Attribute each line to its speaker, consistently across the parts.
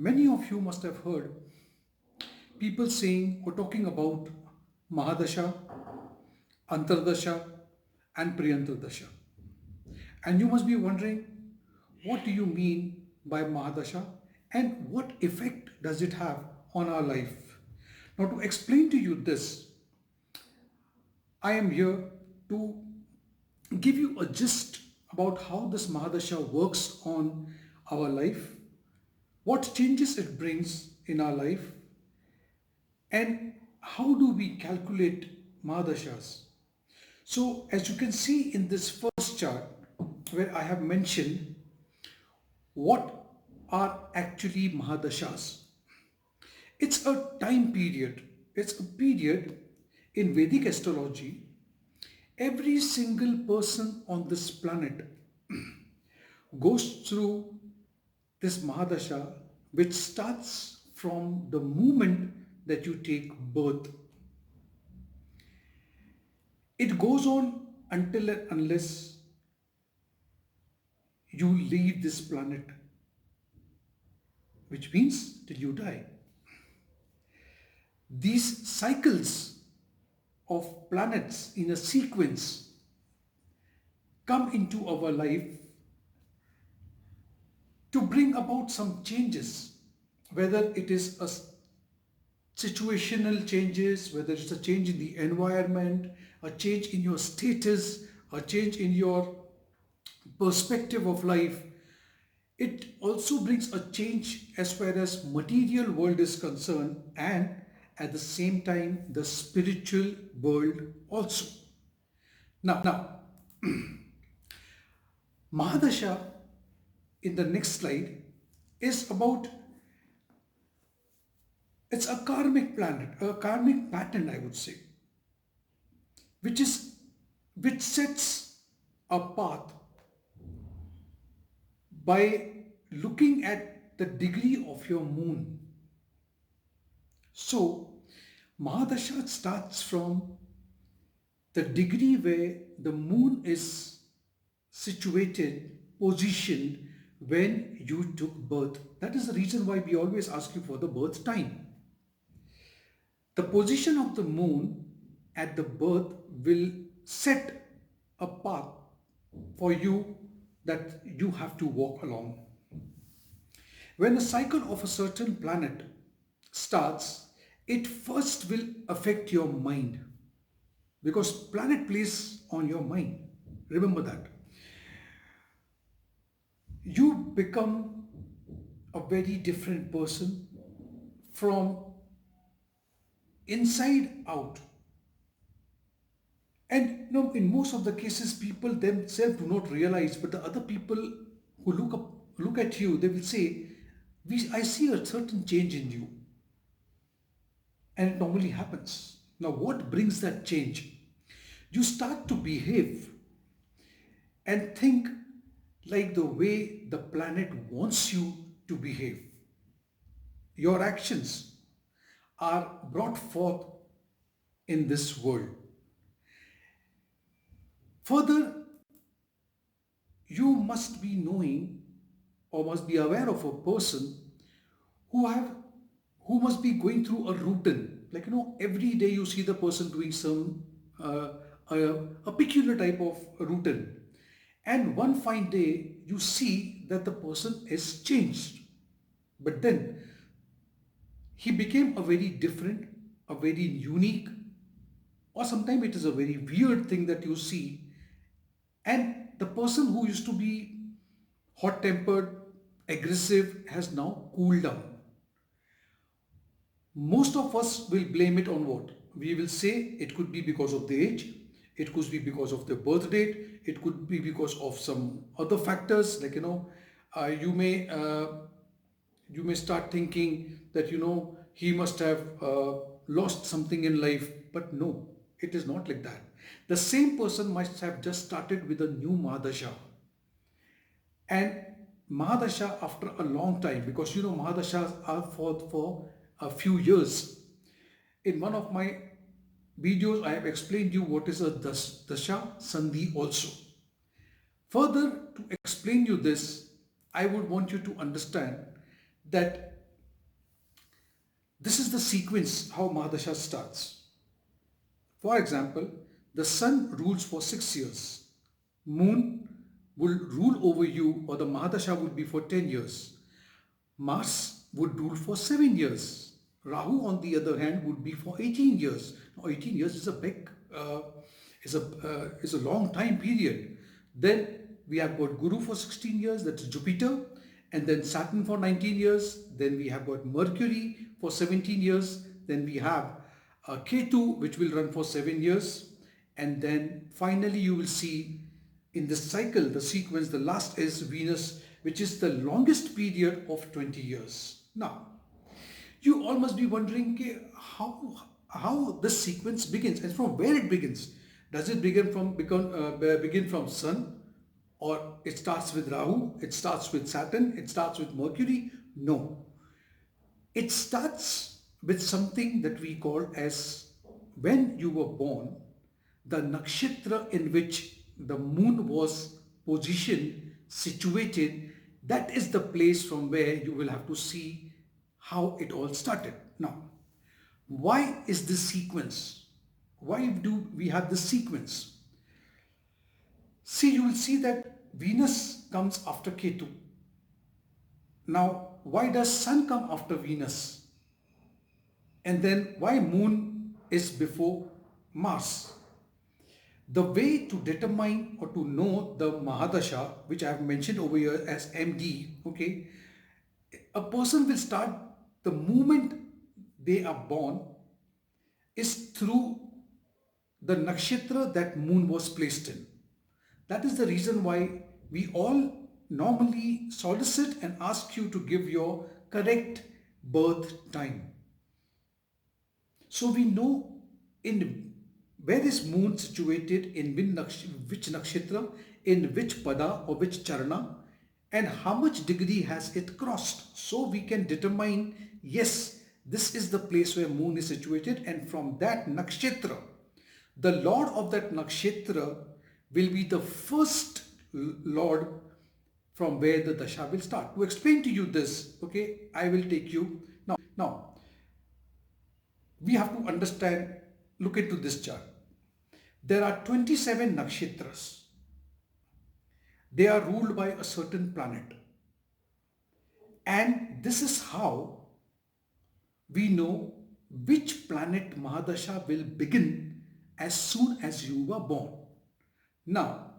Speaker 1: Many of you must have heard people saying or talking about Mahadasha, Antardasha, and Priyantardasha. And you must be wondering, what do you mean by Mahadasha and what effect does it have on our life? Now, to explain to you this, I am here to give you a gist about how this Mahadasha works on our life, what changes it brings in our life, and how do we calculate Mahadashas. So, as you can see in this first chart, where I have mentioned what are actually Mahadashas. It's a time period, it's a period in Vedic astrology. Every single person on this planet goes through this Mahadasha, which starts from the moment that you take birth. It goes on until and unless you leave this planet, which means till you die. These cycles of planets in a sequence come into our life to bring about some changes, whether it is a situational changes, whether it's a change in the environment, a change in your status, a change in your perspective of life. It also brings a change as far as material world is concerned, and at the same time the spiritual world also. Now Mahadasha in the next slide is about, it's a karmic planet, a karmic pattern, I would say, which sets a path by looking at the degree of your moon. So Mahadasha starts from the degree where the moon is situated, positioned when you took birth. That is the reason why we always ask you for the birth time. The position of the moon at the birth will set a path for you that you have to walk along. When the cycle of a certain planet starts, it first will affect your mind, because planet plays on your mind. Remember that. You become a very different person from inside out. And in most of the cases, people themselves do not realize, but the other people who look at you, they will say, I see a certain change in you. And it normally happens. Now, what brings that change? You start to behave and think like the way the planet wants you to behave. Your actions are brought forth in this world. Further, you must be knowing or must be aware of a person who must be going through a routine. Like, every day you see the person doing some a peculiar type of routine. And one fine day you see that the person is changed. But then he became a very different, a very unique, or sometimes it is a very weird thing that you see. And the person who used to be hot tempered, aggressive, has now cooled down. Most of us will blame it on what? We will say it could be because of the age, it could be because of the birth date, it could be because of some other factors, like you may start thinking that he must have lost something in life, but no, it is not like that. The same person must have just started with a new Mahadasha, and Mahadasha after a long time, because Mahadashas are for a few years. In one of my videos, I have explained you what is a Dasha Sandhi also. Further, to explain you this, I would want you to understand that This is the sequence how Mahadasha starts. For example, the sun rules for 6 years. Moon will rule over you, or the Mahadasha would be for 10 years. Mars would rule for 7 years. Rahu, on the other hand, would be for 18 years. Now, 18 years is a big, is a long time period. Then we have got Guru for 16 years, that's Jupiter, and then Saturn for 19 years. Then we have got Mercury for 17 years. Then we have Ketu, which will run for 7 years. And then finally, you will see in this cycle, the sequence, the last is Venus, which is the longest period of 20 years. Now, you all must be wondering okay, how this sequence begins and from where it begins. Does it begin from Sun, or it starts with Rahu, it starts with Saturn, it starts with Mercury? No. It starts with something that we call as when you were born, the nakshatra in which the moon was positioned, situated, that is the place from where you will have to see how it all started. Now, why is this sequence? Why do we have this sequence? See, you will see that Venus comes after Ketu. Now, why does Sun come after Venus? And then why Moon is before Mars? The way to determine or to know the Mahadasha, which I have mentioned over here as MD, okay, a person will start the moment they are born is through the nakshatra that moon was placed in. That is the reason why we all normally solicit and ask you to give your correct birth time. So we know in where is moon situated, in which nakshatra, in which pada or which charana, and how much degree has it crossed. So we can determine, yes, this is the place where moon is situated, and from that nakshatra, the lord of that nakshatra will be the first lord from where the dasha will start. To explain to you this, okay, I will take you now. We have to understand, look into this chart. There are 27 nakshatras. They are ruled by a certain planet. And this is how we know which planet Mahadasha will begin as soon as you were born. Now,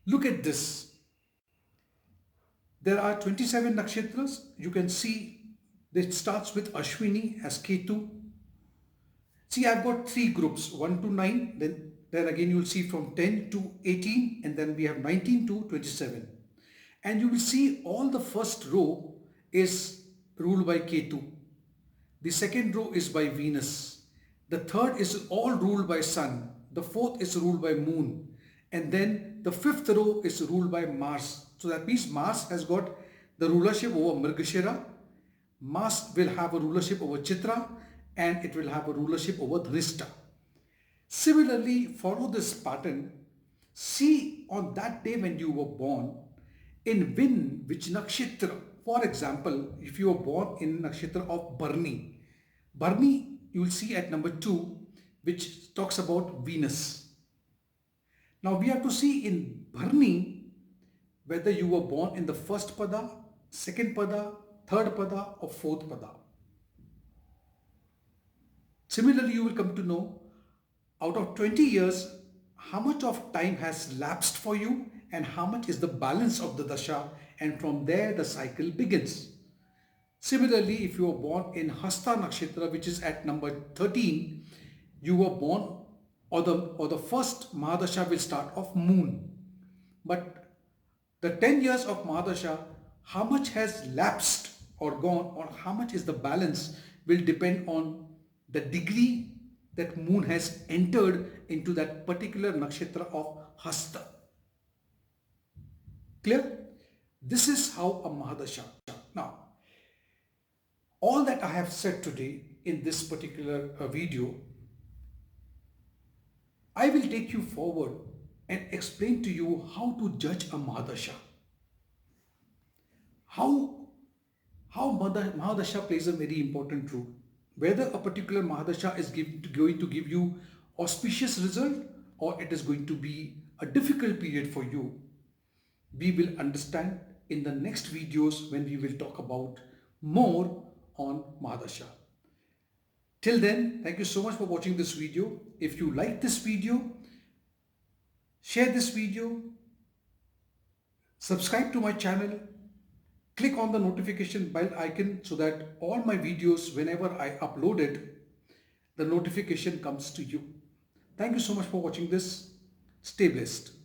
Speaker 1: look at this. There are 27 nakshatras. You can see it starts with Ashwini as Ketu. See, I've got three groups, 1 to 9, then again you will see from 10 to 18, and then we have 19 to 27. And you will see all the first row is ruled by Ketu. The second row is by Venus. The third is all ruled by Sun. The fourth is ruled by Moon. And then the fifth row is ruled by Mars. So that means Mars has got the rulership over Mrigashira. Mars will have a rulership over Chitra, and it will have a rulership over Dhanishta. Similarly, follow this pattern. See on that day when you were born, in which nakshatra. For example, if you were born in nakshatra of Bharni you will see at number 2, which talks about Venus. Now we have to see in Bharni whether you were born in the first pada, second pada, third pada or fourth pada. Similarly, you will come to know out of 20 years, how much of time has lapsed for you and how much is the balance of the dasha, and from there the cycle begins. Similarly, if you were born in Hasta Nakshatra, which is at number 13, you were born, or the first Mahadasha will start off Moon. But the 10 years of Mahadasha, how much has lapsed or gone, or how much is the balance, will depend on the degree that moon has entered into that particular nakshatra of Hasta. Clear? This is how a Mahadasha. Now, all that I have said today in this particular video, I will take you forward and explain to you how to judge a Mahadasha. How Mahadasha plays a very important role. whether a particular Mahadasha is going to give you auspicious result or it is going to be a difficult period for you. We will understand in the next videos when we will talk about more on Mahadasha. Till then, thank you so much for watching this video. If you like this video, share this video, subscribe to my channel, click on the notification bell icon so that all my videos, whenever I upload it, the notification comes to you. Thank you so much for watching this. Stay blessed.